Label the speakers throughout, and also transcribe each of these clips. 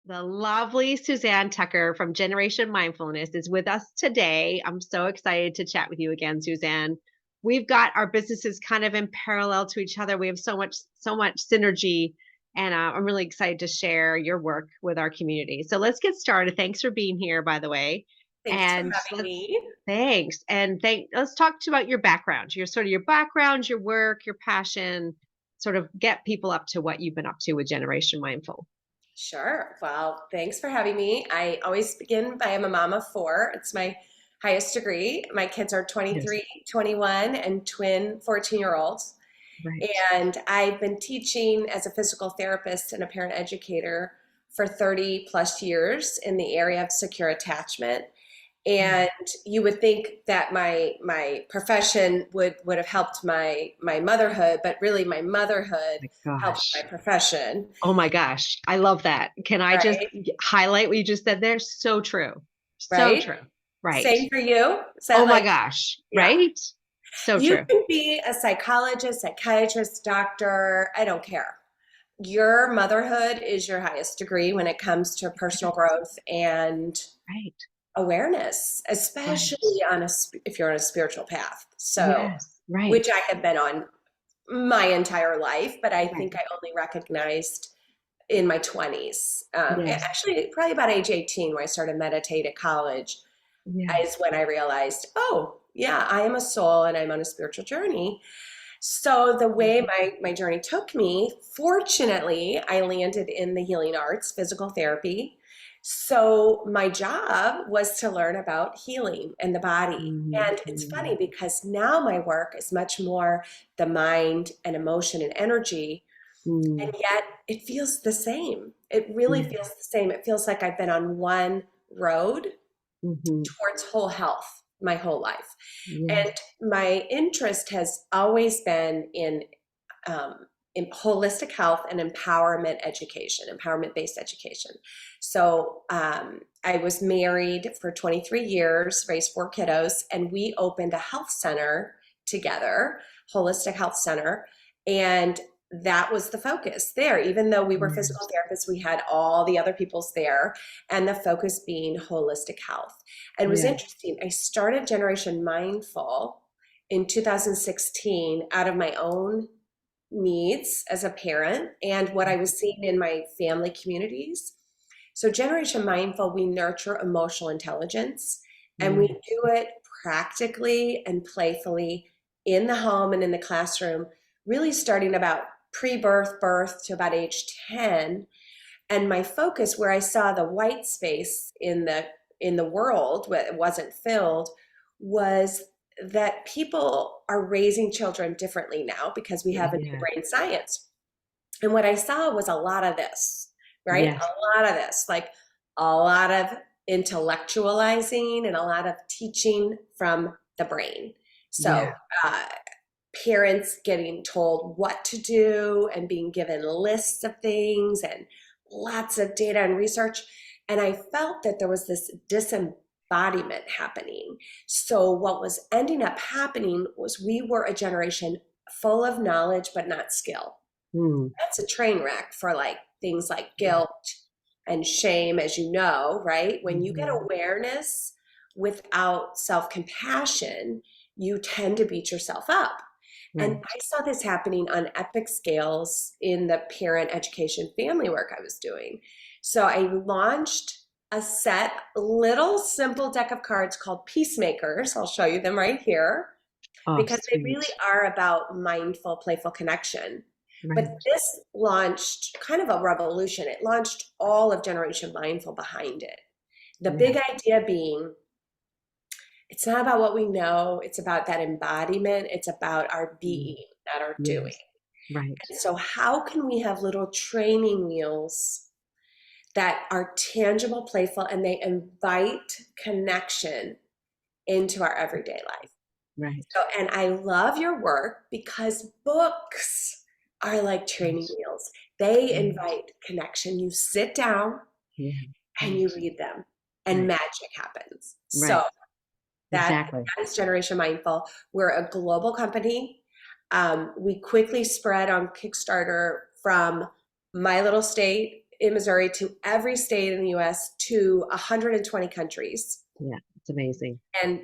Speaker 1: The lovely Suzanne Tucker from Generation Mindfulness is with us today. I'm so excited to chat with you again, Suzanne. We've got our businesses kind of in parallel to each other. We have so much synergy, and I'm really excited to share your work with our community. So let's get started. Thanks for being here, by the way.
Speaker 2: Thanks for
Speaker 1: And
Speaker 2: having
Speaker 1: let's
Speaker 2: me.
Speaker 1: thanks and thank. Let's talk about your background, your background, your work, your passion. Sort of get people up to what you've been up to with Generation Mindful.
Speaker 2: Sure. Well, thanks for having me. I always begin by I'm a mom of four. It's my highest degree. My kids are
Speaker 1: Yes,
Speaker 2: 23, 21, and twin 14-year-olds.
Speaker 1: right.
Speaker 2: And I've been teaching as a physical therapist and a parent educator for 30 plus years in the area of secure attachment. And you would think that my profession would have helped my motherhood, but really my motherhood
Speaker 1: My
Speaker 2: helped my
Speaker 1: gosh.
Speaker 2: profession,
Speaker 1: Oh my gosh. I love that. Can I just
Speaker 2: right?
Speaker 1: highlight what you just said there? So true. So
Speaker 2: Right?
Speaker 1: true. Right.
Speaker 2: Same for you. Is
Speaker 1: Oh
Speaker 2: that
Speaker 1: my
Speaker 2: like,
Speaker 1: gosh.
Speaker 2: yeah.
Speaker 1: Right? So
Speaker 2: You
Speaker 1: true.
Speaker 2: can be a psychologist, psychiatrist, doctor, I don't care. Your motherhood is your highest degree when it comes to personal growth and
Speaker 1: Right.
Speaker 2: awareness,
Speaker 1: Right.
Speaker 2: especially if you're on a spiritual path. So,
Speaker 1: Yes. Right.
Speaker 2: which I have been on my entire life, but I
Speaker 1: Right.
Speaker 2: think I only recognized in my 20s.
Speaker 1: Yes.
Speaker 2: Actually, probably about age 18 when I started meditate at college is
Speaker 1: Yes.
Speaker 2: when I realized, oh, yeah, I am a soul and I'm on a spiritual journey. So the way my journey took me, fortunately, I landed in the healing arts, physical therapy. So my job was to learn about healing and the body. And it's funny
Speaker 1: Mhm.
Speaker 2: because now my work is much more the mind and emotion and energy, and
Speaker 1: Mm.
Speaker 2: yet it feels the same. It really
Speaker 1: Yeah.
Speaker 2: feels the same. It feels like I've been on one road
Speaker 1: Mhm.
Speaker 2: towards whole health my whole life.
Speaker 1: Yes.
Speaker 2: And my interest has always been in holistic health and empowerment education, empowerment based education. So I was married for 23 years, raised four kiddos, and we opened a health center together, holistic health center. And that was the focus there. Even though we were physical
Speaker 1: Yes.
Speaker 2: therapists, we had all the other people's there, and the focus being holistic health. And it was
Speaker 1: Yes.
Speaker 2: interesting. I started Generation Mindful in 2016 out of my own needs as a parent and what I was seeing in my family communities. So, Generation Mindful, we nurture emotional intelligence and we
Speaker 1: Yes.
Speaker 2: do it practically and playfully in the home and in the classroom, really starting about pre birth, birth to about age 10. And my focus, where I saw the white space in the world, where it wasn't filled, was that people are raising children differently now because we have a new
Speaker 1: Yeah.
Speaker 2: brain science. And what I saw was a lot of this, right?
Speaker 1: Yes.
Speaker 2: A lot of this, like a lot of intellectualizing and a lot of teaching from the brain. So,
Speaker 1: Yeah.
Speaker 2: uh, parents getting told what to do and being given lists of things and lots of data and research. And I felt that there was this disembodiment happening. So, what was ending up happening was we were a generation full of knowledge, but not skill.
Speaker 1: Mm.
Speaker 2: That's a train wreck for like things like guilt and shame, as you know, right? When you get
Speaker 1: Mhm.
Speaker 2: awareness without self compassion, you tend to beat yourself up. And
Speaker 1: Right.
Speaker 2: I saw this happening on epic scales in the parent education family work I was doing. So I launched a set, little simple deck of cards called Peacemakers. I'll show you them right here
Speaker 1: Oh,
Speaker 2: because they really
Speaker 1: sweet.
Speaker 2: are about mindful, playful connection. But
Speaker 1: Right.
Speaker 2: this launched kind of a revolution. It launched all of Generation Mindful behind it. The big
Speaker 1: Yeah.
Speaker 2: idea being it's not about what we know, it's about that embodiment, it's about our
Speaker 1: Mm.
Speaker 2: being, not our doing.
Speaker 1: Yes. Right.
Speaker 2: And so, how can we have little training wheels that are tangible, playful, and they invite connection into our everyday life?
Speaker 1: Right.
Speaker 2: So, and I love your work because books are like training
Speaker 1: Yes.
Speaker 2: wheels. They
Speaker 1: Right.
Speaker 2: invite connection. You sit down
Speaker 1: Yeah.
Speaker 2: and you
Speaker 1: Right.
Speaker 2: read them, and
Speaker 1: Right.
Speaker 2: magic happens. So
Speaker 1: Right. Exactly.
Speaker 2: that is Generation Mindful. We're a global company. We quickly spread on Kickstarter from my little state in Missouri to every state in the US to 120 countries.
Speaker 1: Yeah, it's amazing.
Speaker 2: And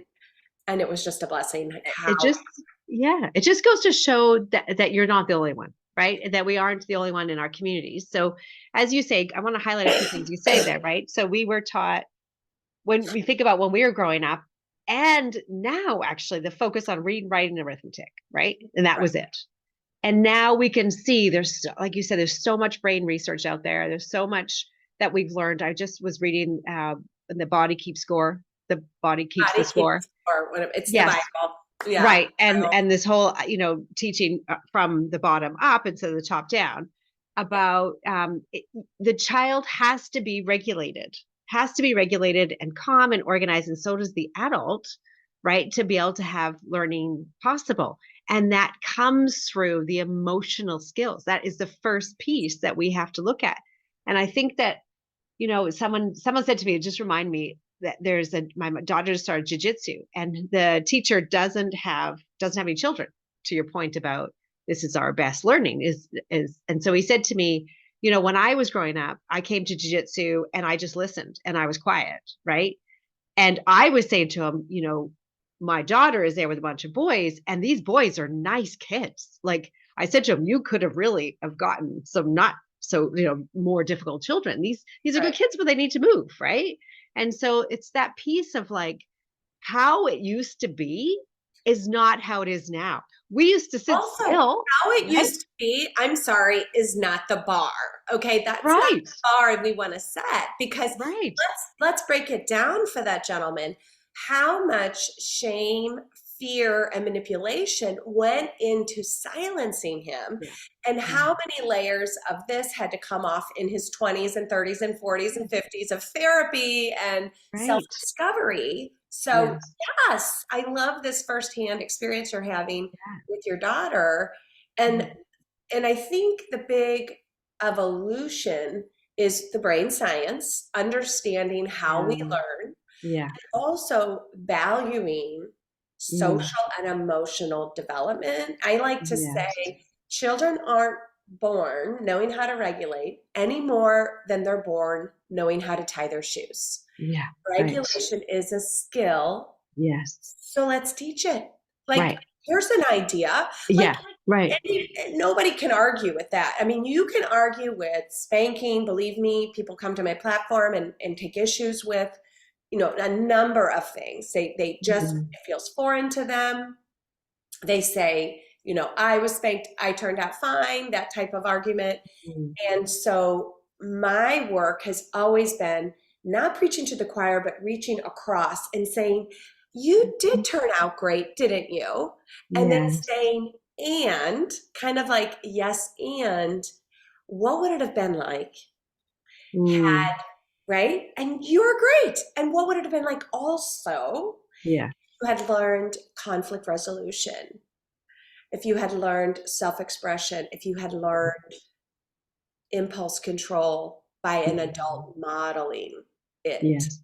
Speaker 2: and it was just a blessing. Like how
Speaker 1: It just, yeah, it just goes to show that you're not the only one, right? That we aren't the only one in our communities. So, as you say, I want to highlight a few things you say there, right? So, we were taught when we think about when we were growing up, and now actually the focus on reading, writing, and arithmetic, right? And that was it. And now we can see there's, like you said, there's so much brain research out there. There's so much that we've learned. I just was reading The Body Keeps Score. The Body Keeps the
Speaker 2: body
Speaker 1: Score.
Speaker 2: keeps score. It's the
Speaker 1: Yes.
Speaker 2: Bible. Yeah.
Speaker 1: Right. And this whole, teaching from the bottom up instead of the top down about the child has to be regulated and calm and organized. And so does the adult, right? To be able to have learning possible. And that comes through the emotional skills. That is the first piece that we have to look at. And I think that, someone said to me, just remind me that my daughter started jujitsu, and the teacher doesn't have any children. To your point about this is our best learning and so he said to me, when I was growing up, I came to jujitsu and I just listened and I was quiet, right? And I was saying to him, my daughter is there with a bunch of boys, and these boys are nice kids. Like I said to him, you could have really have gotten some not so, more difficult children. These are good
Speaker 2: Right.
Speaker 1: kids, but they need to move, right? And so it's that piece of like how it used to be is not how it is now. We used to sit
Speaker 2: Also,
Speaker 1: still,
Speaker 2: how it
Speaker 1: right?
Speaker 2: used to be, I'm sorry, is not the bar. Okay, that's not
Speaker 1: Right,
Speaker 2: the bar we want to set because
Speaker 1: right.
Speaker 2: let's break it down for that gentleman. How much shame, fear, and manipulation went into silencing him,
Speaker 1: Yeah,
Speaker 2: and
Speaker 1: yeah,
Speaker 2: how many layers of this had to come off in his 20s and 30s and 40s and 50s of therapy and
Speaker 1: right.
Speaker 2: self-discovery. So
Speaker 1: Yes.
Speaker 2: yes, I love this firsthand experience you're having
Speaker 1: Yeah,
Speaker 2: with your daughter.
Speaker 1: yeah,
Speaker 2: And I think the big evolution is the brain science, understanding how we
Speaker 1: yeah,
Speaker 2: learn,
Speaker 1: yeah.
Speaker 2: also valuing
Speaker 1: Mm,
Speaker 2: social and emotional development. I like to
Speaker 1: yes.
Speaker 2: say children aren't born knowing how to regulate any more than they're born knowing how to tie their shoes.
Speaker 1: Yeah, right.
Speaker 2: Regulation is a skill,
Speaker 1: Yes.
Speaker 2: so let's teach it. Like,
Speaker 1: Right.
Speaker 2: here's an idea. Like,
Speaker 1: Yeah, right.
Speaker 2: nobody can argue with that. I mean, you can argue with spanking. Believe me, people come to my platform and take issues with, a number of things. They just,
Speaker 1: Mhm,
Speaker 2: it feels foreign to them. They say, I was spanked, I turned out fine, that type of argument.
Speaker 1: mhm.
Speaker 2: And so my work has always been not preaching to the choir, but reaching across and saying, you did turn out great, didn't you? And then
Speaker 1: Yes.
Speaker 2: saying, and kind of like, yes, and what would it have been like
Speaker 1: Mm,
Speaker 2: had, right? And you're great. And what would it have been like also
Speaker 1: yeah.
Speaker 2: if you had learned conflict resolution, if you had learned self expression, if you had learned impulse control by an
Speaker 1: Mhm.
Speaker 2: adult modeling it.
Speaker 1: Yes.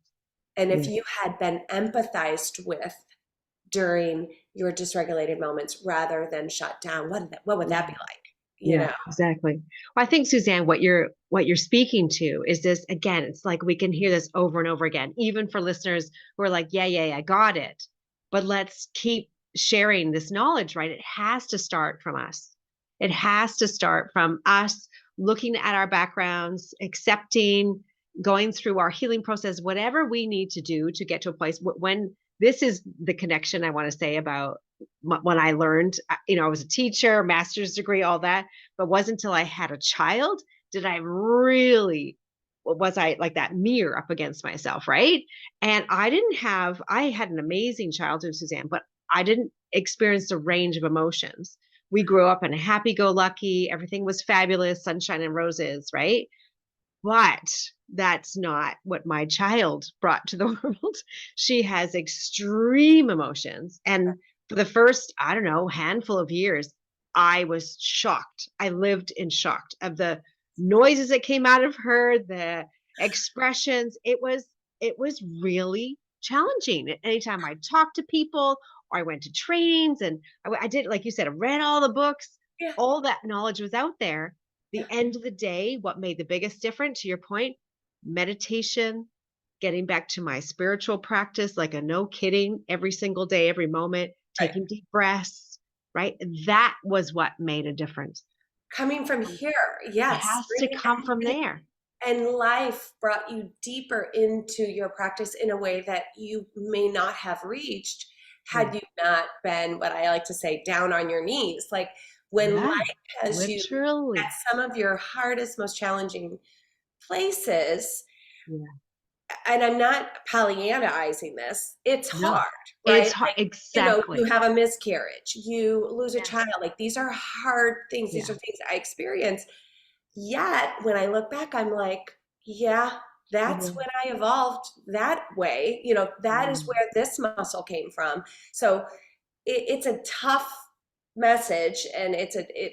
Speaker 2: And if
Speaker 1: Yes.
Speaker 2: you had been empathized with during your dysregulated moments rather than shut down, what would that
Speaker 1: Yeah.
Speaker 2: be like? You
Speaker 1: Yeah,
Speaker 2: know?
Speaker 1: exactly. Well, I think Suzanne, what you're speaking to is this again, it's like we can hear this over and over again, even for listeners who are like, yeah, yeah, yeah, got it. But let's keep sharing this knowledge, right? It has to start from us. It has to start from us looking at our backgrounds, accepting, going through our healing process, whatever we need to do to get to a place when this is the connection I want to say about when I learned, I was a teacher, master's degree, all that, but it wasn't until I had a child did I really was I like that mirror up against myself, right? And I had an amazing childhood, Suzanne, but I didn't experience the range of emotions. We grew up in a happy go lucky, everything was fabulous, sunshine and roses, right? But that's not what my child brought to the world. She has extreme emotions. And for the first, I don't know, handful of years, I was shocked. I lived in shock of the noises that came out of her, the expressions. It was really challenging. Anytime I talked to people or I went to trainings and I did, like you said, I read all the books,
Speaker 2: Yeah.
Speaker 1: all that knowledge was out there, the end of the day, what made the biggest difference, to your point, meditation, getting back to my spiritual practice, like a no kidding every single day, every moment,
Speaker 2: Right.
Speaker 1: taking deep breaths, right? That was what made a difference.
Speaker 2: Coming from here,
Speaker 1: It
Speaker 2: yes.
Speaker 1: has to come from there.
Speaker 2: And life brought you deeper into your practice in a way that you may not have reached
Speaker 1: Yeah.
Speaker 2: had you not been, what I like to say, down on your knees. Like when
Speaker 1: Yeah.
Speaker 2: life has you at
Speaker 1: Literally.
Speaker 2: some of your hardest, most challenging places,
Speaker 1: Yeah.
Speaker 2: and I'm not Pollyannaizing this, it's
Speaker 1: No,
Speaker 2: hard,
Speaker 1: it's
Speaker 2: right?
Speaker 1: hard.
Speaker 2: Like, you know, you
Speaker 1: Exactly.
Speaker 2: have a miscarriage, you lose a
Speaker 1: Yeah.
Speaker 2: child. Like these are hard things. These
Speaker 1: Yeah.
Speaker 2: are things I experience. Yet when I look back, I'm like, yeah, that's
Speaker 1: Yeah.
Speaker 2: when I evolved that way. You know, that is
Speaker 1: Mm.
Speaker 2: where this muscle came from. So it's a tough message, and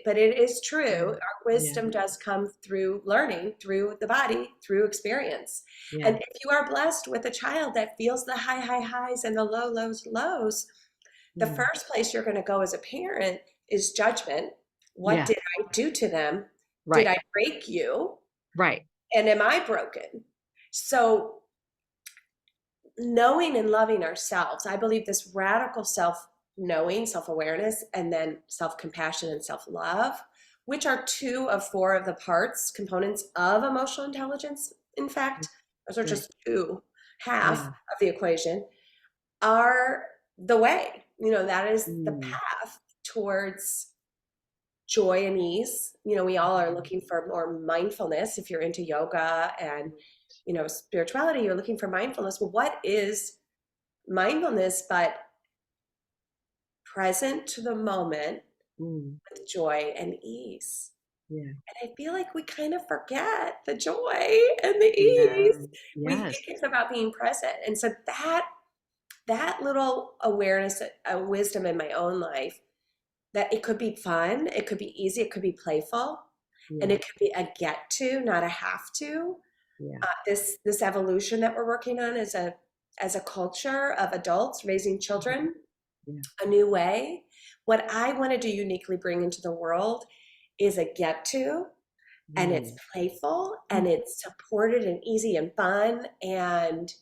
Speaker 2: but it is true.
Speaker 1: Yeah.
Speaker 2: Our
Speaker 1: Yeah.
Speaker 2: wisdom does come through learning, through the body, through experience.
Speaker 1: Yeah.
Speaker 2: And if you are blessed with a child that feels the high highs and the lows, the
Speaker 1: Mm.
Speaker 2: first place you're going to go as a parent is judgment. What
Speaker 1: Yeah.
Speaker 2: did I do to them? Did
Speaker 1: Right.
Speaker 2: I break you?
Speaker 1: Right.
Speaker 2: And am I broken? So knowing and loving ourselves, I believe this radical self knowing, self awareness, and then self compassion and self love, which are two of four of the parts, components of emotional intelligence. In fact, those are
Speaker 1: Right.
Speaker 2: just two, half
Speaker 1: Yeah.
Speaker 2: of the equation, are the way. You know, that is the
Speaker 1: Mm.
Speaker 2: path towards joy and ease. You know, we all are looking for more mindfulness. If you're into yoga and, you know, spirituality, you're looking for mindfulness. Well, what is mindfulness but present to the moment
Speaker 1: Mm.
Speaker 2: with joy and ease?
Speaker 1: Yeah.
Speaker 2: And I feel like we kind of forget the joy and the ease.
Speaker 1: Yeah.
Speaker 2: We think
Speaker 1: Yes.
Speaker 2: it's about being present. And so that little awareness, wisdom in my own life, that it could be fun, it could be easy, it could be playful, and
Speaker 1: Yeah.
Speaker 2: it could be a get to, not a have to.
Speaker 1: Yeah.
Speaker 2: This evolution that we're working on as a culture of adults raising
Speaker 1: Mhm.
Speaker 2: children
Speaker 1: Yeah.
Speaker 2: a new way. What I wanted to uniquely bring into the world is a get to, and it's
Speaker 1: Mm.
Speaker 2: playful and it's supported and easy and fun, and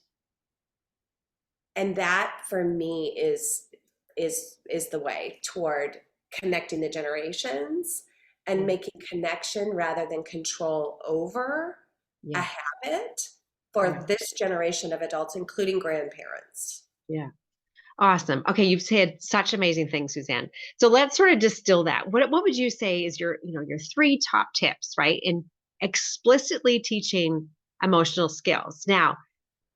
Speaker 2: that for me is the way toward connecting the generations and
Speaker 1: Yeah.
Speaker 2: making connection rather than control over a
Speaker 1: Yeah.
Speaker 2: habit
Speaker 1: Yeah.
Speaker 2: for this generation of adults, including grandparents.
Speaker 1: Yeah. Awesome. Okay, you've said such amazing things, Suzanne. So let's sort of distill that. What would you say is your, your three top tips, right, in explicitly teaching emotional skills? Now,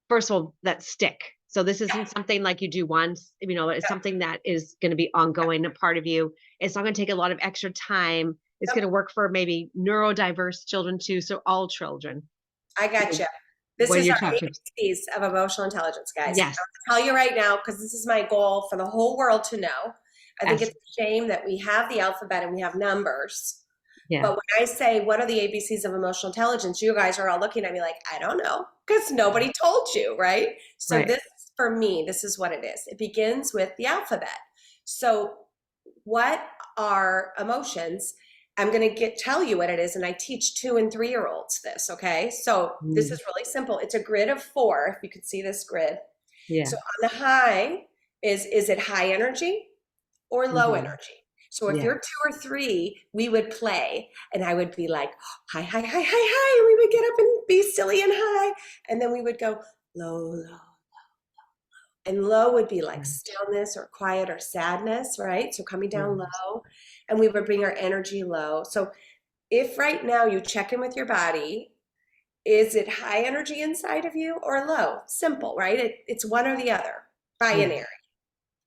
Speaker 1: first of all, that stick. So this isn't something like you do once, it's something that is going to be ongoing, a part of you. It's not going to take a lot of extra time. It's going
Speaker 2: Yep,
Speaker 1: to work for maybe neurodiverse children too. So all children.
Speaker 2: I
Speaker 1: So
Speaker 2: got you. This
Speaker 1: what are
Speaker 2: is
Speaker 1: your
Speaker 2: our
Speaker 1: top tips?
Speaker 2: ABCs of emotional intelligence, guys.
Speaker 1: Yes.
Speaker 2: I'll tell you right now, because this is my goal for the whole world to know. I think
Speaker 1: Yes.
Speaker 2: it's a shame that we have the alphabet and we have numbers.
Speaker 1: Yeah.
Speaker 2: But when I say, what are the ABCs of emotional intelligence? You guys are all looking at me like, I don't know, because nobody told you, right? So
Speaker 1: Right.
Speaker 2: this, for me, this is what it is. It begins with the alphabet. So what are emotions? I'm going to tell you what it is, and I teach 2 and 3 year olds this. Okay, so this
Speaker 1: Mm.
Speaker 2: is really simple. It's a grid of 4. If you could see this grid,
Speaker 1: Yeah.
Speaker 2: so on the high is it high energy or low
Speaker 1: Hmm.
Speaker 2: energy? So if
Speaker 1: Yeah.
Speaker 2: you're 2 or 3, we would play, and I would be like, high, high, high, high, high. And we would get up and be silly and high, and then we would go low, low. And low would be like
Speaker 1: Right.
Speaker 2: stillness or quiet or sadness, right? So coming down
Speaker 1: Yes.
Speaker 2: low, and we would bring our energy low. So if right now you check in with your body, is it high energy inside of you or low? Simple, right? It's one or the other,
Speaker 1: Yeah.
Speaker 2: binary.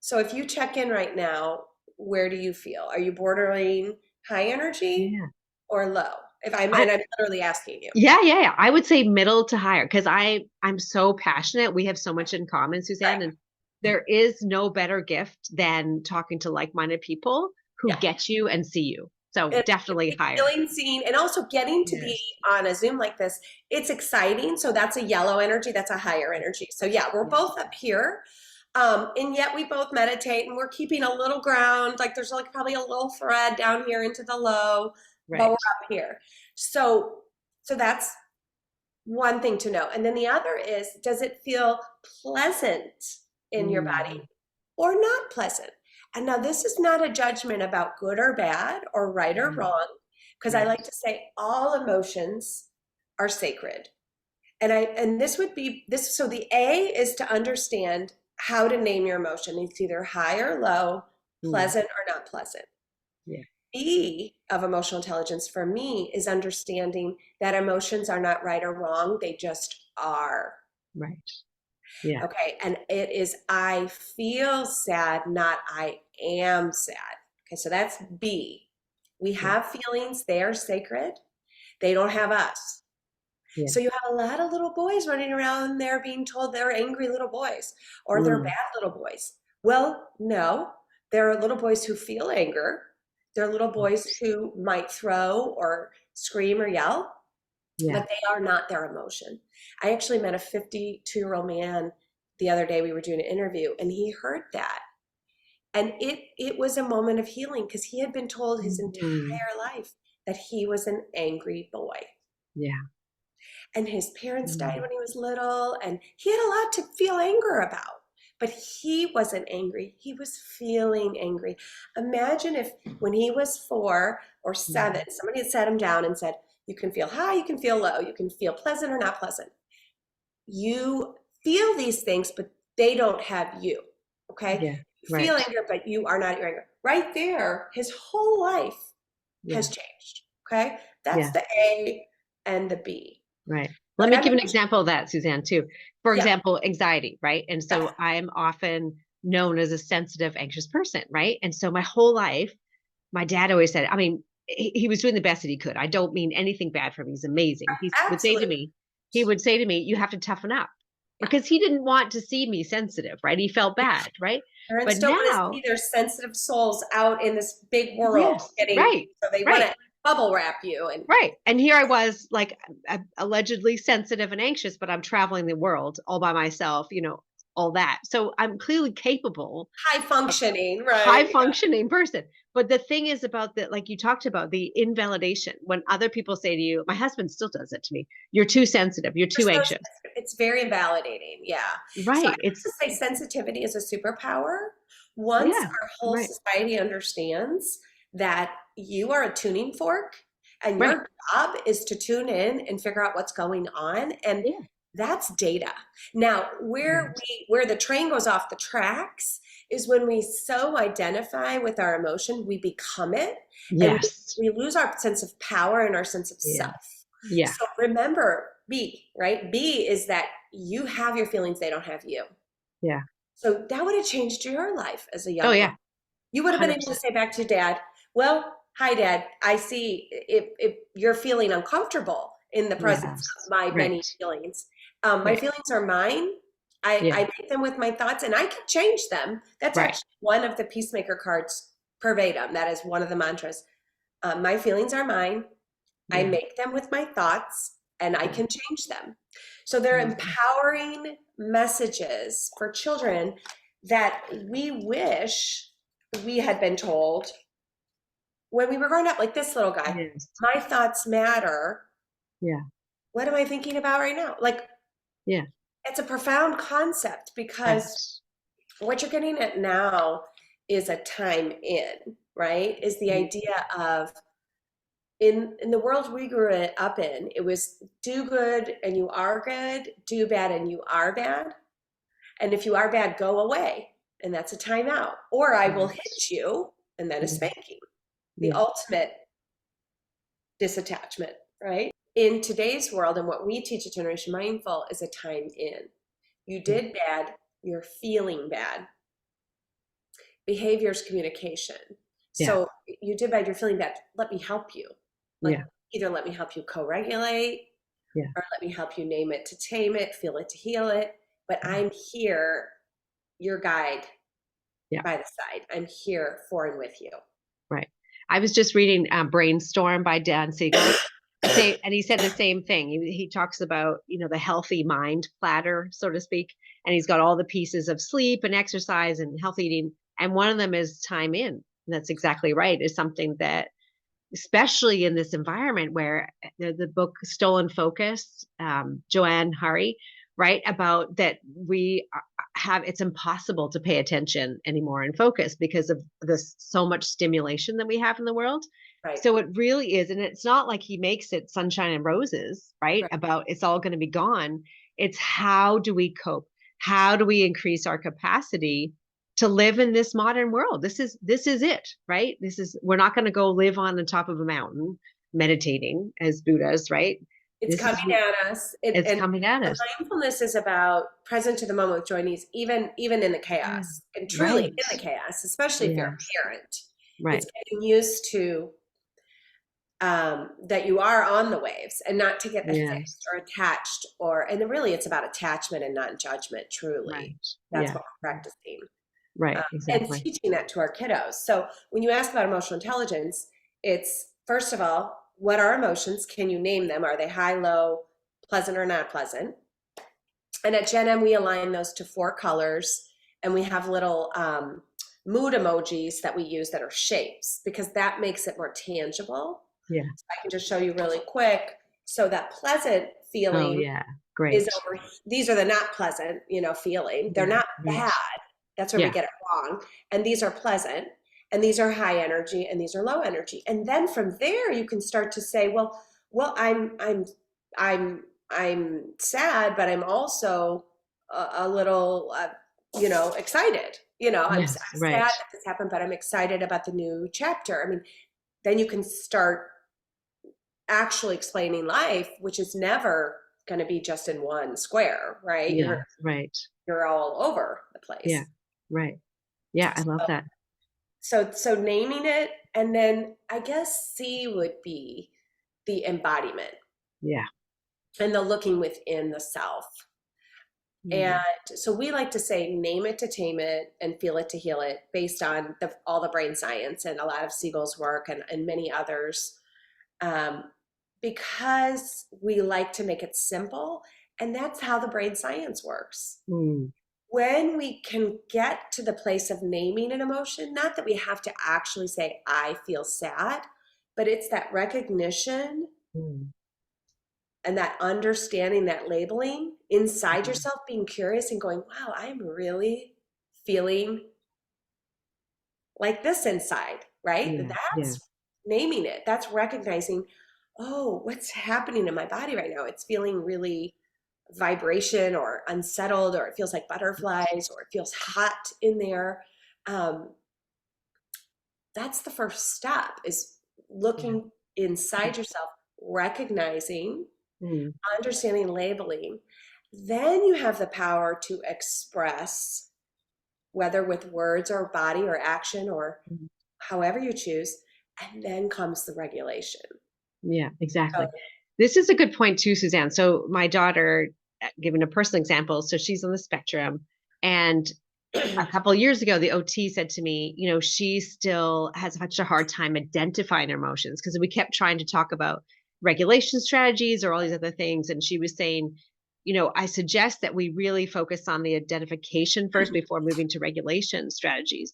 Speaker 2: So if you check in right now, where do you feel? Are you bordering high energy
Speaker 1: Yeah.
Speaker 2: or low?
Speaker 1: I
Speaker 2: I'm literally asking you.
Speaker 1: Yeah, yeah, yeah. I would say middle to higher because I'm so passionate. We have so much in common,
Speaker 2: Right.
Speaker 1: Suzanne, and there is no better gift than talking to like-minded people who
Speaker 2: Yeah.
Speaker 1: get you and see you. So
Speaker 2: And
Speaker 1: definitely higher.
Speaker 2: feeling seen, and also getting to be
Speaker 1: Yes.
Speaker 2: on a Zoom like this, it's exciting. So that's a yellow energy, that's a higher energy. So yeah, we're
Speaker 1: Yeah.
Speaker 2: both up here. And yet we both meditate, and we're keeping a little ground, like there's like probably a little thread down here into the low. but we're
Speaker 1: Right.
Speaker 2: up here. So that's one thing to know. And then the other is, does it feel pleasant in your
Speaker 1: Mm,
Speaker 2: body or not pleasant? And now this is not a judgment about good or bad or right or
Speaker 1: mm,
Speaker 2: wrong, because I
Speaker 1: right.
Speaker 2: like to say all emotions are sacred. And this would be this, so the A is to understand how to name your emotion. It's either high or low,
Speaker 1: Mm,
Speaker 2: pleasant or not pleasant.
Speaker 1: yeah.
Speaker 2: B of emotional intelligence for me is understanding that emotions are not right or wrong, they just are.
Speaker 1: Right. Yeah.
Speaker 2: Okay, and it is I feel sad, not I am sad. Okay, so that's B. We
Speaker 1: Yeah.
Speaker 2: have feelings, they are sacred, they don't have us.
Speaker 1: Yeah.
Speaker 2: So you have a lot of little boys running around there being told they're angry little boys or they're
Speaker 1: Mm,
Speaker 2: bad little boys. Well, no, there are little boys who feel anger. There are little boys
Speaker 1: right.
Speaker 2: who might throw or scream or yell,
Speaker 1: Yeah.
Speaker 2: but they are not their emotion. I actually met a 52-year-old man the other day. We were doing an interview and he heard that. And it was a moment of healing because he had been told his
Speaker 1: Mm,
Speaker 2: entire life that he was an angry boy.
Speaker 1: yeah.
Speaker 2: And his parents died
Speaker 1: Mm,
Speaker 2: when he was little, and he had a lot to feel anger about. But he wasn't angry, he was feeling angry. Imagine if when he was 4 or 7,
Speaker 1: mm,
Speaker 2: somebody had sat him down and said, you can feel high, you can feel low, you can feel pleasant or not pleasant. You feel these things, but they don't have you. Okay?
Speaker 1: yeah.
Speaker 2: You feel
Speaker 1: Right.
Speaker 2: anger, but you are not your anger. Right there, his whole life
Speaker 1: Yeah.
Speaker 2: has changed. Okay? That's
Speaker 1: Yeah.
Speaker 2: the A and the B.
Speaker 1: Right. Let
Speaker 2: But
Speaker 1: me
Speaker 2: I'm
Speaker 1: give an example of that, Suzanne, too. For
Speaker 2: yeah,
Speaker 1: example, anxiety, right? And
Speaker 2: yes,
Speaker 1: so I'm often known as a sensitive, anxious person, right? And so my whole life, my dad always said, I mean, he was doing the best that he could. I don't mean anything bad for him. He's amazing.
Speaker 2: absolutely.
Speaker 1: He would say to me, you have to toughen up
Speaker 2: Yeah.
Speaker 1: because he didn't want to see me sensitive, right? He felt bad, right?
Speaker 2: Parents
Speaker 1: But
Speaker 2: don't want to
Speaker 1: now,
Speaker 2: see their sensitive souls out in this big world
Speaker 1: yes,
Speaker 2: getting,
Speaker 1: right,
Speaker 2: so they want
Speaker 1: right.
Speaker 2: to bubble wrap you and
Speaker 1: Right. And here I was, like, allegedly sensitive and anxious, but I'm traveling the world all by myself, all that. So I'm clearly capable
Speaker 2: high
Speaker 1: of
Speaker 2: functioning,
Speaker 1: high
Speaker 2: right?
Speaker 1: functioning person. But the thing is about the, like you talked about, the invalidation when other people say to you, my husband still does it to me, you're too sensitive, you're
Speaker 2: We're
Speaker 1: too
Speaker 2: so
Speaker 1: anxious.
Speaker 2: sensitive. It's very invalidating. Yeah. So I
Speaker 1: Right.
Speaker 2: like
Speaker 1: It's,
Speaker 2: to say sensitivity is a superpower. Once
Speaker 1: yeah.
Speaker 2: our whole
Speaker 1: Right.
Speaker 2: society understands that you are a tuning fork and
Speaker 1: Right.
Speaker 2: your job is to tune in and figure out what's going on, and
Speaker 1: Yeah.
Speaker 2: that's data. Now,
Speaker 1: Right.
Speaker 2: where the train goes off the tracks is when we so identify with our emotion, we become it, and
Speaker 1: Yes.
Speaker 2: we lose our sense of power and our sense of
Speaker 1: Yeah.
Speaker 2: self.
Speaker 1: Yeah.
Speaker 2: So remember B, right? B is that you have your feelings, they don't have you.
Speaker 1: Yeah.
Speaker 2: So that would have changed your life as a
Speaker 1: Oh,
Speaker 2: young girl.
Speaker 1: yeah.
Speaker 2: You would have been able to
Speaker 1: 100%.
Speaker 2: say back to your dad, well, hi, Dad. I see if you're feeling uncomfortable in the presence of
Speaker 1: Yes.
Speaker 2: my many
Speaker 1: Right.
Speaker 2: feelings. My
Speaker 1: Right.
Speaker 2: feelings are mine.
Speaker 1: Yeah.
Speaker 2: I make them with my thoughts and I can change them. That's
Speaker 1: Right.
Speaker 2: actually one of the peacemaker cards verbatim. That is one of the mantras. My feelings are mine. I
Speaker 1: Yeah.
Speaker 2: make them with my thoughts and I
Speaker 1: Yeah.
Speaker 2: can change them. So they're
Speaker 1: Mhm.
Speaker 2: empowering messages for children that we wish we had been told when we were growing up. Like this little guy,
Speaker 1: Yes.
Speaker 2: my thoughts matter.
Speaker 1: Yeah.
Speaker 2: What am I thinking about right now? Like
Speaker 1: Yeah.
Speaker 2: it's a profound concept
Speaker 1: Right.
Speaker 2: because what you're getting at now is a time in, right? Is the
Speaker 1: Mm,
Speaker 2: idea of in the world we grew up in, it was do good and you are good, do bad and you are bad. And if you are bad, go away. And that's a timeout. Or I will
Speaker 1: yes.
Speaker 2: hit you and then a
Speaker 1: Yeah.
Speaker 2: spanking. The
Speaker 1: Yeah.
Speaker 2: ultimate disattachment, right? In today's world, and what we teach at Generation Mindful is a time in. You
Speaker 1: Yeah.
Speaker 2: did bad, you're feeling bad. Behavior is communication.
Speaker 1: Yeah.
Speaker 2: So you did bad, you're feeling bad. Let me help you. Like
Speaker 1: Yeah.
Speaker 2: either let me help you co-regulate
Speaker 1: Yeah.
Speaker 2: or let me help you name it to tame it, feel it to heal it. But I'm here, your guide
Speaker 1: Yeah.
Speaker 2: by the side. I'm here for and with you.
Speaker 1: Right. I was just reading Brainstorm by Dan Siegel. And he said the same thing. He talks about, the healthy mind platter, so to speak. And he's got all the pieces of sleep and exercise and healthy eating. And one of them is time in. And that's exactly right. Is something that especially in this environment where the book Stolen Focus, Joanne Hari, right, about that we have, it's impossible to pay attention anymore and focus because of this so much stimulation that we have in the world.
Speaker 2: Right.
Speaker 1: So it really is, and it's not like he makes it sunshine and roses, right?
Speaker 2: Right.
Speaker 1: About it's all going to be gone. It's how do we cope? How do we increase our capacity to live in this modern world? This is it, right? This is, we're not going to go live on the top of a mountain meditating as Buddhas, right?
Speaker 2: It's
Speaker 1: This is,
Speaker 2: coming at us.
Speaker 1: it's
Speaker 2: And
Speaker 1: coming at us.
Speaker 2: mindfulness is about present to the moment with joy and ease, even in the
Speaker 1: Yeah.
Speaker 2: chaos, and truly
Speaker 1: Right.
Speaker 2: in the chaos, especially if you're
Speaker 1: Yes.
Speaker 2: a parent. It's
Speaker 1: Right.
Speaker 2: getting used to that you are on the waves and not to get affixed
Speaker 1: Yes.
Speaker 2: or attached, and really it's about attachment and not judgment, truly.
Speaker 1: Right.
Speaker 2: That's
Speaker 1: Yeah.
Speaker 2: what we're practicing.
Speaker 1: Right.
Speaker 2: And
Speaker 1: Exactly.
Speaker 2: teaching that to our kiddos. So when you ask about emotional intelligence, it's first of all, what are emotions? Can you name them? Are they high, low, pleasant, or not pleasant? And at Gen M, we align those to 4 colors, and we have little mood emojis that we use that are shapes because that makes it more tangible.
Speaker 1: Yeah.
Speaker 2: So I can just show you really quick. So that pleasant
Speaker 1: Oh,
Speaker 2: feeling
Speaker 1: yeah.
Speaker 2: is
Speaker 1: Great.
Speaker 2: over. These are the not pleasant, feeling. They're
Speaker 1: Yeah.
Speaker 2: not
Speaker 1: Right.
Speaker 2: bad. That's where we
Speaker 1: Yeah.
Speaker 2: get it wrong. And these are pleasant, and these are high energy, and these are low energy. And then from there, you can start to say, well, I'm sad, but I'm also a little, excited. I'm sad
Speaker 1: Yes. Right.
Speaker 2: that this happened, but I'm excited about the new chapter. I mean, then you can start actually explaining life, which is never going to be just in one square, right?
Speaker 1: Yeah.
Speaker 2: You're
Speaker 1: Right.
Speaker 2: you're all over the
Speaker 1: Yeah.
Speaker 2: place.
Speaker 1: Right. Yeah. I love that.
Speaker 2: So naming it, and then I guess C would be the embodiment
Speaker 1: Yeah.
Speaker 2: and the looking within the self. And
Speaker 1: Mm.
Speaker 2: so we like to say, name it to tame it and feel it to heal it, based on all the brain science and a lot of Siegel's work and many others, um, because we like to make it simple. And that's how the brain science works.
Speaker 1: Mm.
Speaker 2: When we can get to the place of naming an emotion, not that we have to actually say, I feel sad, but it's that recognition
Speaker 1: Mm.
Speaker 2: and that understanding, that labeling inside
Speaker 1: Mm.
Speaker 2: yourself, being curious and going, wow, I'm really feeling like this inside, right?
Speaker 1: Yeah. Yeah.
Speaker 2: That's naming it. That's recognizing, oh, what's happening in my body right now? It's feeling really vibration or unsettled, or it feels like butterflies, or it feels hot in there. Um, that's the first step, is
Speaker 1: Yeah.
Speaker 2: looking inside yourself, recognizing,
Speaker 1: Mm.
Speaker 2: understanding, labeling. Then you have the power to express, whether with words or body or action or
Speaker 1: Mm.
Speaker 2: however you choose. And then comes the regulation.
Speaker 1: Yeah.
Speaker 2: So,
Speaker 1: Exactly. This is a good point too, Suzanne. So my daughter, given a personal example, so she's on the spectrum, and a couple of years ago, the OT said to me, she still has such a hard time identifying her emotions because we kept trying to talk about regulation strategies or all these other things. And she was saying, I suggest that we really focus on the identification first before moving to regulation strategies.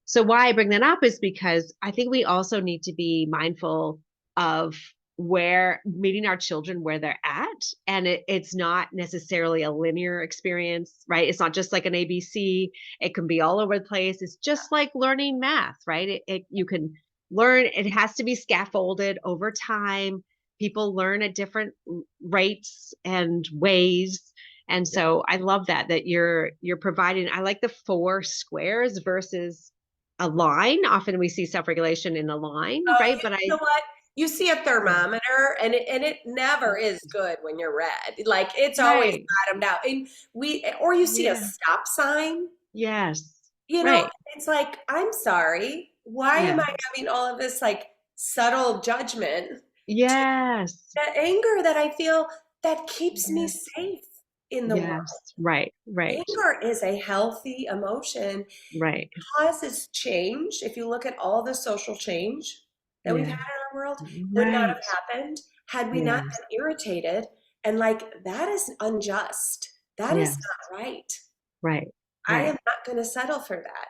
Speaker 1: So why I bring that up is because I think we also need to be mindful of where meeting our children where they're at, and it's not necessarily a linear experience, right? It's not just like an ABC. It can be all over the place. It's just like learning math, right? You can learn, it has to be scaffolded over time. People learn at different rates and ways. And so I love that you're providing, I like the 4 squares versus a line. Often we see self-regulation in a line,
Speaker 2: oh,
Speaker 1: right? But
Speaker 2: you know what? You see a
Speaker 1: yeah.
Speaker 2: thermometer, and it never is good when you're red. Like, it's always
Speaker 1: Right.
Speaker 2: bottomed out. And or you see a
Speaker 1: Yeah.
Speaker 2: stop sign,
Speaker 1: Yes.
Speaker 2: you know,
Speaker 1: Right.
Speaker 2: it's like, I'm sorry. Why am
Speaker 1: Yeah.
Speaker 2: I having all of this like subtle judgment,
Speaker 1: Yes.
Speaker 2: that anger that I feel, that keeps me
Speaker 1: Yes.
Speaker 2: safe in the world?
Speaker 1: Yes. Right. Right.
Speaker 2: Anger is a healthy emotion,
Speaker 1: Right.
Speaker 2: causes change. If you look at all the social change that we've
Speaker 1: Yeah.
Speaker 2: had in our world, would not have
Speaker 1: Right.
Speaker 2: happened had we not
Speaker 1: Yes.
Speaker 2: been irritated. And like, that is unjust. That is
Speaker 1: Yes.
Speaker 2: not right.
Speaker 1: Right.
Speaker 2: I
Speaker 1: Right.
Speaker 2: am not going to settle for that.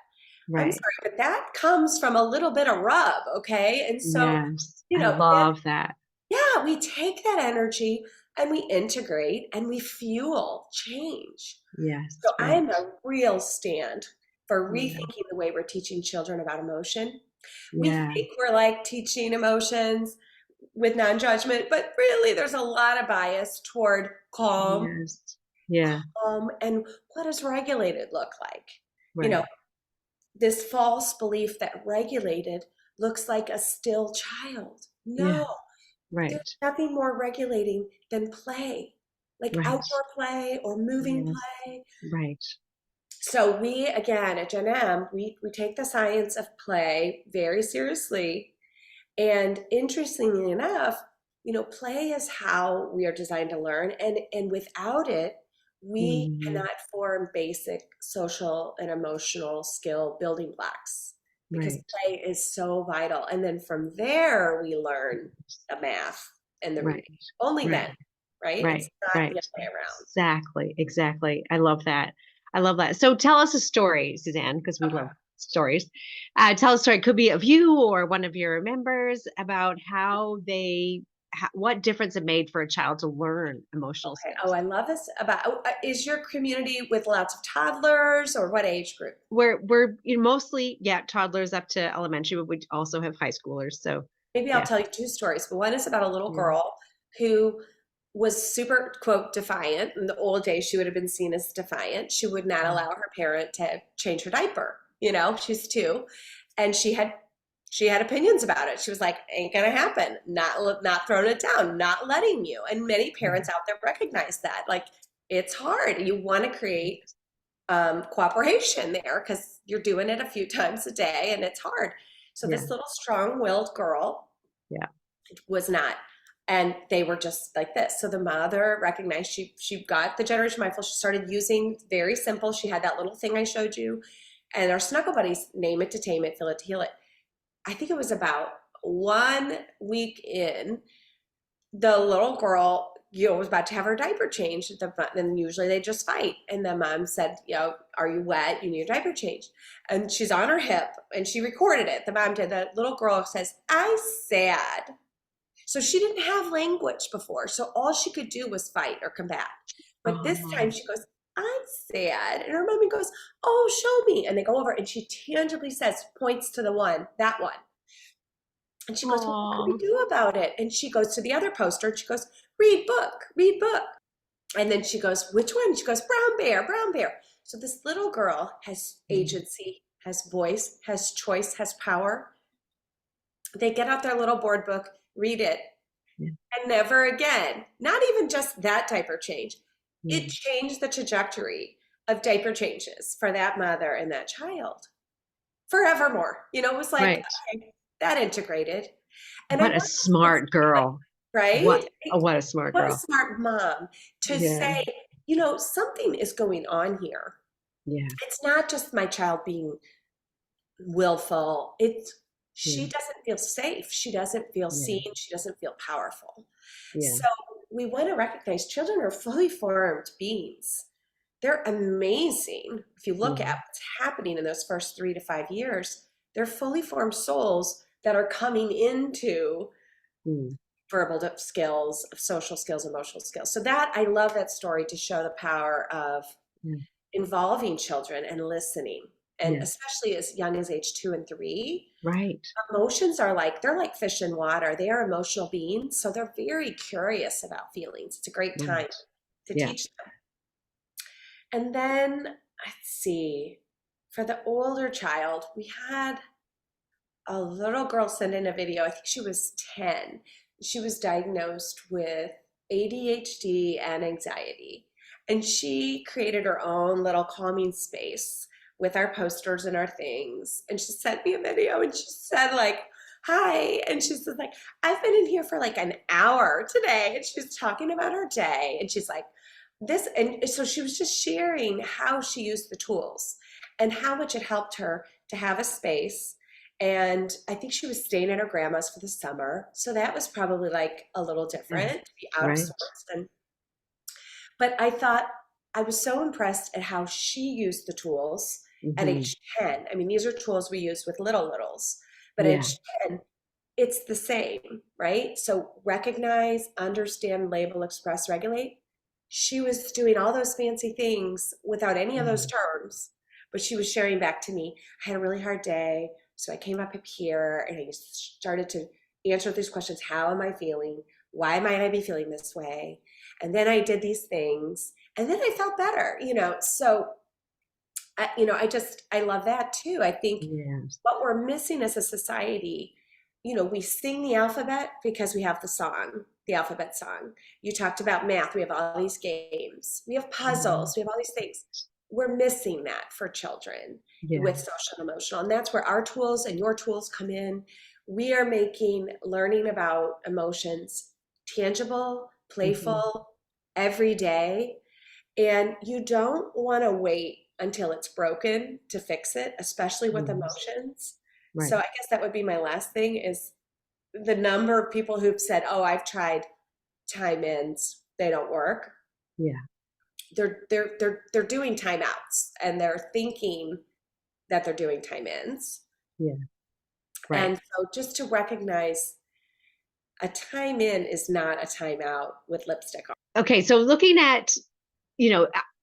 Speaker 2: I'm
Speaker 1: Right.
Speaker 2: sorry, but that comes from a little bit of rub, okay? And so,
Speaker 1: Yes.
Speaker 2: you
Speaker 1: I
Speaker 2: know,
Speaker 1: love that.
Speaker 2: yeah, we take that energy and we integrate and we fuel change. So
Speaker 1: Yes. Right.
Speaker 2: I'm a real stand for
Speaker 1: Yeah.
Speaker 2: rethinking the way we're teaching children about emotion. We
Speaker 1: Yeah.
Speaker 2: think we're like teaching emotions with non-judgment, but really there's a lot of bias toward
Speaker 1: Yes. Yeah.
Speaker 2: calm, and what does regulated look like? You know,
Speaker 1: Right.
Speaker 2: this false belief that regulated looks like a still child.
Speaker 1: Yeah.
Speaker 2: No, there's
Speaker 1: Right.
Speaker 2: nothing more regulating than play, like
Speaker 1: Right.
Speaker 2: outdoor play or moving
Speaker 1: Yes.
Speaker 2: play.
Speaker 1: Right.
Speaker 2: So we, again, at Gen M, we take the science of play very seriously. And interestingly enough, play is how we are designed to learn. And without it, we
Speaker 1: Hmm.
Speaker 2: cannot form basic social and emotional skill building blocks because
Speaker 1: Right.
Speaker 2: play is so vital. And then from there, we learn the math and the
Speaker 1: Right.
Speaker 2: reading. Only
Speaker 1: Right.
Speaker 2: then, right? It's
Speaker 1: Right.
Speaker 2: not the
Speaker 1: Right.
Speaker 2: other way around.
Speaker 1: Exactly. Exactly. I love that. I love that. So tell us a story, Suzanne, because we love
Speaker 2: Okay.
Speaker 1: stories. Tell a story. It could be of you or one of your members about how what difference it made for a child to learn emotional
Speaker 2: Okay. Oh,
Speaker 1: skills.
Speaker 2: I love this about, is your community with lots of toddlers or what age group?
Speaker 1: We're mostly, yeah, toddlers up to elementary, but we also have high schoolers. So
Speaker 2: Maybe I'll
Speaker 1: yeah.
Speaker 2: tell you two stories, but one is about a little
Speaker 1: Yeah.
Speaker 2: girl who was super, quote, defiant. In the old days, she would have been seen as defiant. She would not allow her parent to change her diaper. She's 2, and she had opinions about it. She was like, "Ain't gonna happen. Not throwing it down. Not letting you." And many parents out there recognize that. Like, it's hard. You want to create cooperation there because you're doing it a few times a day, and it's hard. So
Speaker 1: Yeah.
Speaker 2: this little strong-willed girl
Speaker 1: Yeah.
Speaker 2: was not. And they were just like this. So the mother recognized she got the Generation Mindful. She started using very simple. She had that little thing I showed you. And our snuggle buddies, name it to tame it, feel it to heal it. I think it was about 1 week in, the little girl, was about to have her diaper changed. And usually they just fight. And the mom said, "Are you wet? You need your diaper changed." And she's on her hip and she recorded it. The mom did. The little girl says, "I sad." So she didn't have language before. So all she could do was fight or combat. But this time
Speaker 1: Oh,
Speaker 2: she goes, "I'm sad." And her mommy goes, "Oh, show me." And they go over and she tangibly says, points to that one. And she goes, "Well, what can we
Speaker 1: oh,
Speaker 2: do about it?" And she goes to the other poster and she goes, "Read book, read book." And then she goes, "Which one?" She goes, "Brown bear, brown bear." So this little girl has agency, has voice, has choice, has power. They get out their little board book, read it,
Speaker 1: yeah,
Speaker 2: and never again. Not even just that diaper change.
Speaker 1: yeah.
Speaker 2: It changed the trajectory of diaper changes for that mother and that child forevermore. It was like,
Speaker 1: Right.
Speaker 2: okay, that integrated. And I
Speaker 1: What a
Speaker 2: want to
Speaker 1: smart
Speaker 2: say, like,
Speaker 1: girl.
Speaker 2: right?
Speaker 1: What a smart
Speaker 2: What a
Speaker 1: girl.
Speaker 2: smart mom to
Speaker 1: Yeah.
Speaker 2: say, something is going on here.
Speaker 1: Yeah.
Speaker 2: It's not just my child being willful. She
Speaker 1: Yeah.
Speaker 2: doesn't feel safe. She doesn't feel
Speaker 1: Yeah.
Speaker 2: seen. She doesn't feel powerful.
Speaker 1: Yeah.
Speaker 2: So we want to recognize children are fully formed beings. They're amazing. If you look
Speaker 1: Yeah.
Speaker 2: at what's happening in those first 3 to 5 years, they're fully formed souls that are coming into
Speaker 1: Mm.
Speaker 2: verbal skills, social skills, emotional skills. So that I love that story to show the power of
Speaker 1: Yeah.
Speaker 2: involving children and listening. And
Speaker 1: Yeah.
Speaker 2: especially as young as age 2 and 3,
Speaker 1: Right.
Speaker 2: emotions are they're like fish in water. They are emotional beings. So they're very curious about feelings. It's a great time
Speaker 1: Right.
Speaker 2: to
Speaker 1: Yeah.
Speaker 2: teach them. And then let's see, for the older child, we had a little girl send in a video. I think she was 10. She was diagnosed with ADHD and anxiety. And she created her own little calming space with our posters and our things. And she sent me a video and she said, like, "Hi." And she said, like, "I've been in here for like an hour today." And she's talking about her day. And she's like, this. And so she was just sharing how she used the tools and how much it helped her to have a space. And I think she was staying at her grandma's for the summer. So that was probably like a little
Speaker 1: Yeah.
Speaker 2: different to be out of
Speaker 1: Right.
Speaker 2: sorts. But I thought I was so impressed at how she used the tools At
Speaker 1: Hmm.
Speaker 2: age 10, I mean, these are tools we use with littles, but at
Speaker 1: Yeah.
Speaker 2: age 10, it's the same, right? So recognize, understand, label, express, regulate. She was doing all those fancy things without any of those
Speaker 1: Mhm.
Speaker 2: terms, but she was sharing back to me, I had a really hard day, so I came up here and I started to answer these questions. How am I feeling? Why might I be feeling this way? And then I did these things, and then I felt better, So I love that too. I think
Speaker 1: Yes.
Speaker 2: what we're missing as a society, we sing the alphabet because we have the alphabet song. You talked about math. We have all these games. We have
Speaker 1: Mhm.
Speaker 2: puzzles. We have all these things. We're missing that for children
Speaker 1: Yeah.
Speaker 2: with social and emotional. And that's where our tools and your tools come in. We are making learning about emotions tangible,
Speaker 1: Hmm.
Speaker 2: playful, every day. And you don't want to wait until it's broken to fix it, especially with
Speaker 1: Yes.
Speaker 2: emotions. So
Speaker 1: Right.
Speaker 2: I guess that would be my last thing is the number of people who've said, "Oh, I've tried time ins, they don't work."
Speaker 1: Yeah.
Speaker 2: They're doing timeouts and they're thinking that they're doing time ins.
Speaker 1: Yeah. Right.
Speaker 2: And so just to recognize a time in is not a timeout with lipstick on.
Speaker 1: Okay. So looking at,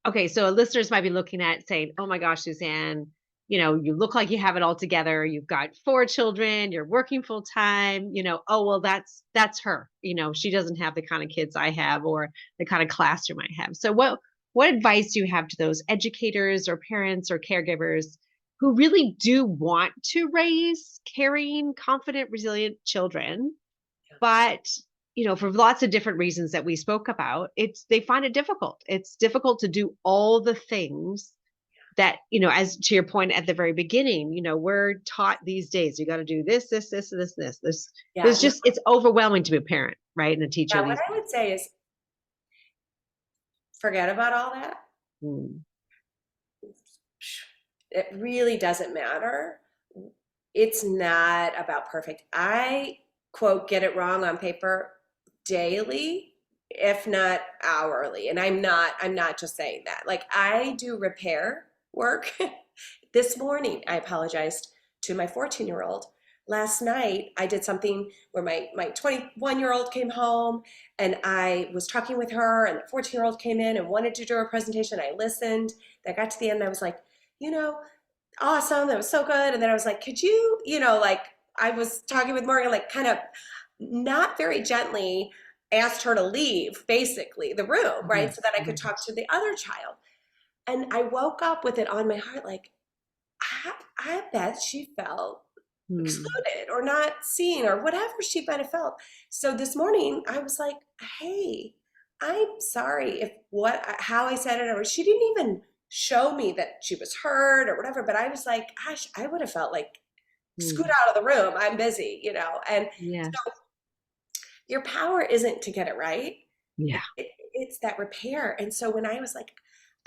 Speaker 1: okay, so listeners might be looking at saying, oh my gosh, Suzanne, you look like you have it all together. You've got 4 children, you're working full time, oh, well, that's her. She doesn't have the kind of kids I have or the kind of classroom I have. So what advice do you have to those educators or parents or caregivers who really do want to raise caring, confident, resilient children, but for lots of different reasons that we spoke about, they find it difficult. It's difficult to do all the things that, as to your point at the very beginning, we're taught these days, you got to do this, this.
Speaker 2: Yeah,
Speaker 1: There's just, it's overwhelming to be a parent, right? And a teacher
Speaker 2: yeah, what
Speaker 1: these
Speaker 2: I
Speaker 1: days.
Speaker 2: would say is forget about all that.
Speaker 1: Mm.
Speaker 2: It really doesn't matter. It's not about perfect. I quote get it wrong on paper daily, if not hourly. And I'm not just saying that. Like I do repair work. This morning I apologized to my 14-year-old. Last night I did something where my 21-year-old came home and I was talking with her and the 14-year-old came in and wanted to do a presentation. I listened. I got to the end and I was like, you know, awesome. That was so good. And then I was like, could you, like I was talking with Morgan, like kind of not very gently asked her to leave basically the room, right?
Speaker 1: Mhm.
Speaker 2: So that I could talk
Speaker 1: Right.
Speaker 2: to the other child. And I woke up with it on my heart, like, I bet she felt
Speaker 1: Hmm.
Speaker 2: excluded or not seen or whatever she might have felt. So this morning I was like, hey, I'm sorry if how I said it, or she didn't even show me that she was hurt or whatever, but I was like, gosh, I would have felt like scoot
Speaker 1: Hmm.
Speaker 2: out of the room. I'm busy, and
Speaker 1: Yes.
Speaker 2: so your power isn't to get it right.
Speaker 1: Yeah.
Speaker 2: It's that repair. And so when I was like,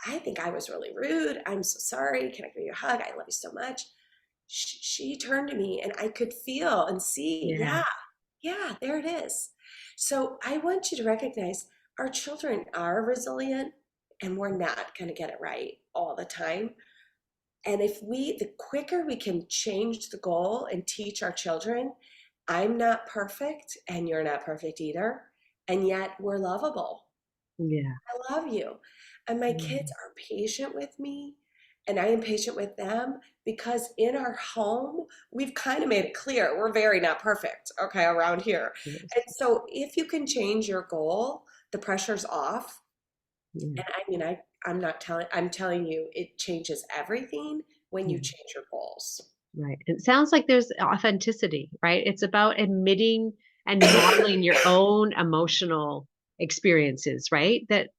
Speaker 2: I think I was really rude. I'm so sorry. Can I give you a hug? I love you so much. She turned to me and I could feel and see,
Speaker 1: Yeah.
Speaker 2: yeah, yeah, there it is. So I want you to recognize our children are resilient and we're not going to get it right all the time. And the quicker we can change the goal and teach our children, I'm not perfect and you're not perfect either. And yet we're lovable.
Speaker 1: Yeah.
Speaker 2: I love you. And my kids
Speaker 1: Mm.
Speaker 2: are patient with me and I am patient with them because in our home, we've kind of made it clear we're very not perfect, okay, around here.
Speaker 1: Yes.
Speaker 2: And so if you can change your goal, the pressure's off.
Speaker 1: Yeah.
Speaker 2: And I mean, I'm telling you, it changes everything when you
Speaker 1: Yeah.
Speaker 2: change your goals.
Speaker 1: Right. It sounds like there's authenticity, right? It's about admitting and modeling your own emotional experiences, right? That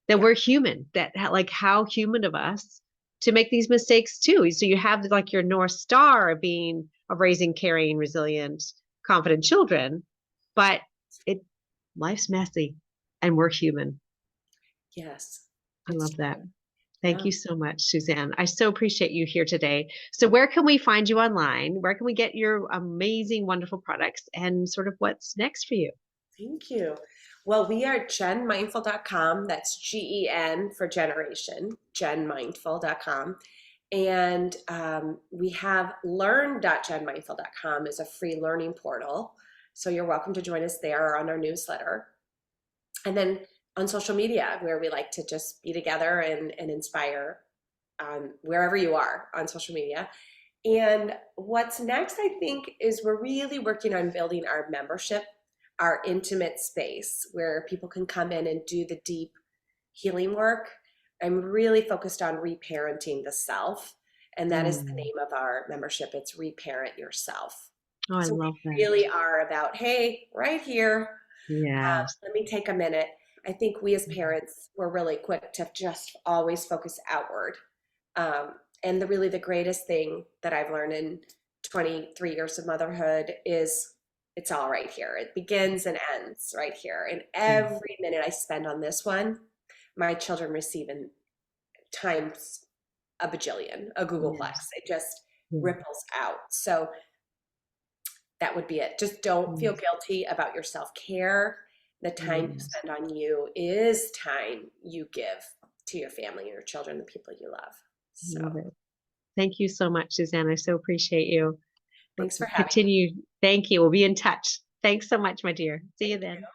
Speaker 2: Yeah.
Speaker 1: we're human, like how human of us to make these mistakes too. So you have like your North Star of raising caring, resilient, confident children, but it life's messy and we're human.
Speaker 2: Yes.
Speaker 1: I
Speaker 2: It's
Speaker 1: love that.
Speaker 2: true.
Speaker 1: Thank
Speaker 2: Yeah.
Speaker 1: you so much, Suzanne. I so appreciate you here today. So, where can we find you online? Where can we get your amazing, wonderful products and sort of what's next for you?
Speaker 2: Thank you. Well, we are genmindful.com. That's GEN for generation, genmindful.com. And we have learn.genmindful.com is a free learning portal. So you're welcome to join us there or on our newsletter. And then on social media, where we like to just be together and inspire wherever you are on social media. And what's next, I think, is we're really working on building our membership, our intimate space where people can come in and do the deep healing work. I'm really focused on reparenting the self, and that is the
Speaker 1: Mm.
Speaker 2: name of our membership. It's Reparent Yourself.
Speaker 1: Oh, I
Speaker 2: So
Speaker 1: love
Speaker 2: we
Speaker 1: that.
Speaker 2: really are about, hey, right here,
Speaker 1: Yes.
Speaker 2: let me take a minute. I think we as
Speaker 1: Mhm.
Speaker 2: parents, we're really quick to just always focus outward. And really the greatest thing that I've learned in 23 years of motherhood is it's all right here. It begins and ends right here. And
Speaker 1: Mm.
Speaker 2: every minute I spend on this one, my children receive in times a bajillion, a Googleplex.
Speaker 1: Yes.
Speaker 2: It just
Speaker 1: Yeah.
Speaker 2: ripples out. So that would be it. Just don't feel
Speaker 1: Yes.
Speaker 2: guilty about your self-care. The time you
Speaker 1: Yes.
Speaker 2: spend on you is time you give to your family and your children, the people you love. So
Speaker 1: Love it. Thank you so much, Suzanne. I so appreciate you. We'll
Speaker 2: thanks for having me.
Speaker 1: continue. Thank you. We'll be in touch. Thanks so much, my dear. See you
Speaker 2: Thank
Speaker 1: then.